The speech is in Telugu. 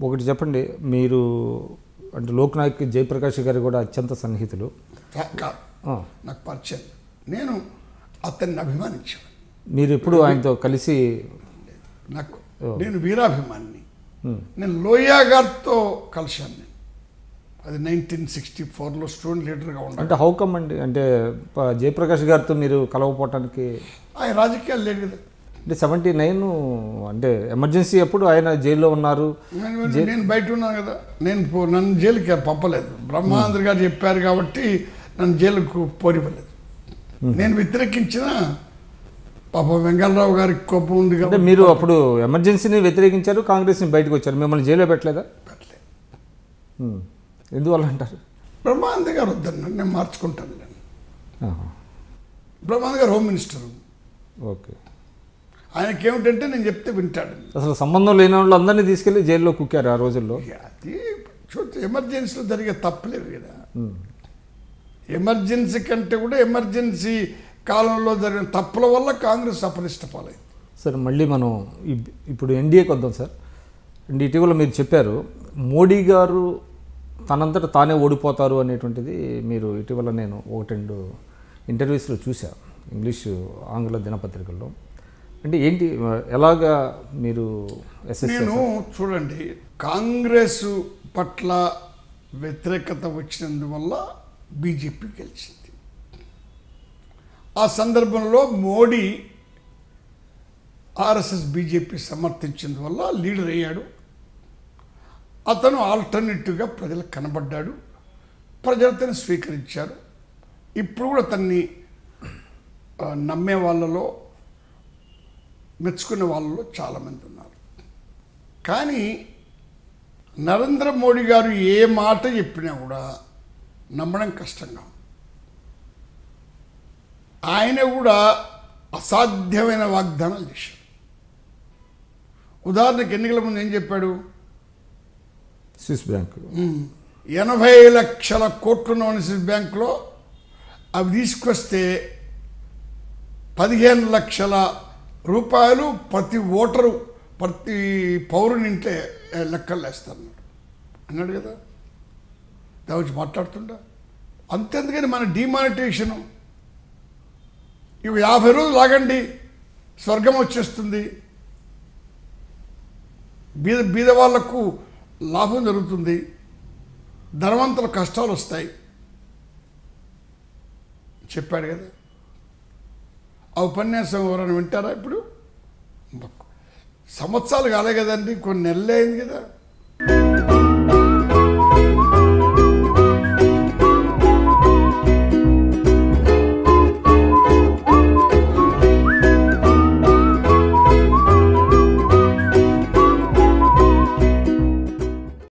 ఒకటి చెప్పండి, మీరు అంటే లోక్నాయక్ జయప్రకాష్ గారు కూడా అత్యంత సన్నిహితులు. నాకు పరిచయం, నేను అతన్ని అభిమానించాను. మీరు ఎప్పుడు ఆయనతో కలిసి? నేను వీరాభిమాని. నేను లోయా గారితో కలిశాను. నేను అది 1964లో స్టూడెంట్ లీడర్గా ఉన్నాను. అంటే హౌ కమ్ అండి? అంటే జయప్రకాష్ గారితో మీరు కలవపోవటానికి? ఆయన రాజకీయాలు లేదు కదా. అంటే 79 అంటే ఎమర్జెన్సీ అప్పుడు ఆయన జైల్లో ఉన్నారు. నేను బయట ఉన్నాను కదా. నన్ను జైలుకి పంపలేదు. బ్రహ్మానంద గారు చెప్పారు కాబట్టి నన్ను జైలుకు పోనివ్వలేదు. నేను వ్యతిరేకించిన పాప వెంగళరావు గారికి కోపం ఉంది కదా. మీరు అప్పుడు ఎమర్జెన్సీని వ్యతిరేకించారు, కాంగ్రెస్ని బయటకు వచ్చారు, మిమ్మల్ని జైల్లో పెట్టలేదా? పెట్టలేదు. ఎందువల్ల అంటారు? బ్రహ్మానంద గారు వద్దన్నారు, నేను మార్చుకుంటాను. బ్రహ్మానంద గారు హోమ్ మినిస్టర్. ఓకే. ఆయనకి ఏమిటంటే నేను చెప్తే వింటాడు. అసలు సంబంధం లేని వాళ్ళు అందరినీ తీసుకెళ్లి జైల్లో కుక్కారు ఆ రోజుల్లో. అది ఎమర్జెన్సీలో జరిగే తప్పలేదు కదా. ఎమర్జెన్సీ కంటే కూడా ఎమర్జెన్సీ కాలంలో జరిగిన తప్పుల వల్ల కాంగ్రెస్ అపరిష్ట పాలైంది. సరే, మళ్ళీ మనం ఇప్పుడు ఎన్డీఏకి వద్దాం సార్. అండ్ ఇటీవల మీరు చెప్పారు మోడీ గారు తనంతట తానే ఓడిపోతారు అనేటువంటిది. మీరు ఇటీవల నేను 1-2 ఇంటర్వ్యూస్లో చూశాను, ఇంగ్లీషు ఆంగ్ల దినపత్రికల్లో. అంటే ఏంటి, ఎలాగా మీరు నేను చూడండి, కాంగ్రెస్ పట్ల వ్యతిరేకత వచ్చినందువల్ల బీజేపీ గెలిచింది. ఆ సందర్భంలో మోడీ ఆర్ఎస్ఎస్ బీజేపీ సమర్థించినందువల్ల లీడర్ అయ్యాడు. అతను ఆల్టర్నేటివ్గా ప్రజలకు కనబడ్డాడు. ప్రజలు అతన్ని స్వీకరించారు. ఇప్పుడు కూడా అతన్ని నమ్మే వాళ్ళలో, మెచ్చుకునే వాళ్ళలో చాలామంది ఉన్నారు. కానీ నరేంద్ర మోడీ గారు ఏ మాట చెప్పినా కూడా నమ్మడం కష్టంగా. ఆయన కూడా అసాధ్యమైన వాగ్దానాలు చేశారు. ఉదాహరణకు ఎన్నికల ముందు ఏం చెప్పాడు? స్విస్ బ్యాంక్ 80 లక్షల కోట్లు ఉన్న స్విస్ బ్యాంకులో అవి తీసుకొస్తే 15 లక్షల రూపాయలు ప్రతి ఓటరు, ప్రతి పౌరుని ఇంటే లెక్కలు వేస్తారు అన్నాడు కదా. దాని గురించి మాట్లాడుతుండా. అంతెందుకని మన డిమానిటైజేషను ఇవి 50 రోజులు ఆగండి, స్వర్గం వచ్చేస్తుంది, బీద వాళ్లకు లాభం జరుగుతుంది, ధనవంతుల కష్టాలు వస్తాయి చెప్పాడు కదా. ఆ ఉపన్యాసం ఎవరైనా వింటారా? ఇప్పుడు సంవత్సరాలు కాలే కదండి, కొన్ని నెలలే అయింది కదా.